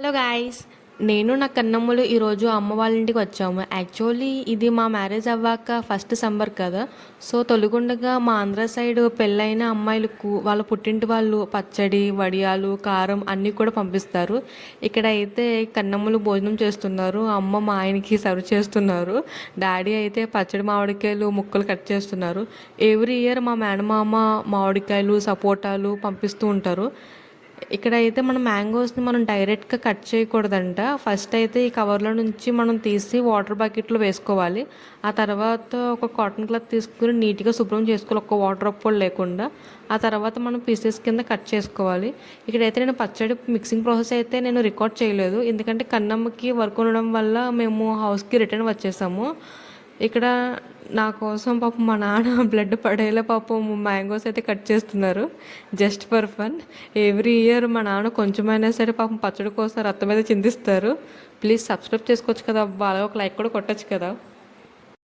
Hello guys, నేను నా కన్నమ్ములు ఈరోజు అమ్మ వాళ్ళ ఇంటికి వచ్చాము. యాక్చువల్లీ ఇది మా మ్యారేజ్ అవ్వాక ఫస్ట్ సమ్మర్ కదా. సో తొలుగుండగా మా ఆంధ్ర సైడ్ పెళ్ళైన అమ్మాయిలకు వాళ్ళ పుట్టింటి వాళ్ళు పచ్చడి, వడియాలు, కారం అన్నీ కూడా పంపిస్తారు. ఇక్కడ అయితే కన్నమ్ములు భోజనం చేస్తున్నారు. అమ్మ మా ఆయనకి సర్వ్ చేస్తున్నారు. డాడీ అయితే పచ్చడి మామిడికాయలు ముక్కలు కట్ చేస్తున్నారు. ఎవ్రీ ఇయర్ మా మేనమామ మామిడికాయలు, సపోటాలు పంపిస్తూ ఉంటారు. ఇక్కడైతే మనం మ్యాంగోస్ని మనం డైరెక్ట్గా కట్ చేయకూడదంట. ఫస్ట్ అయితే ఈ కవర్లో నుంచి మనం తీసి వాటర్ బకెట్లో వేసుకోవాలి. ఆ తర్వాత ఒక కాటన్ క్లాత్ తీసుకుని నీట్గా శుభ్రం చేసుకోవాలి, ఒక్క వాటర్ కూడా లేకుండా. ఆ తర్వాత మనం పీసెస్ కింద కట్ చేసుకోవాలి. ఇక్కడైతే నేను పచ్చడి మిక్సింగ్ ప్రాసెస్ అయితే నేను రికార్డ్ చేయలేదు, ఎందుకంటే కన్నమ్మకి వర్క్ ఉండడం వల్ల మేము హౌస్కి రిటర్న్ వచ్చేసాము. ఇక్కడ నా కోసం పాపం మా నాన్న బ్లడ్ పడేలా పాపం మ్యాంగోస్ అయితే కట్ చేస్తున్నారు, just for fun. Every year మా నాన్న కొంచెమైనా సరే పాపం పచ్చడి కోసం రక్తం మీద చిందిస్తారు. ప్లీజ్ సబ్స్క్రైబ్ చేసుకోవచ్చు కదా, బాగా ఒక లైక్ కూడా కొట్టచ్చు కదా.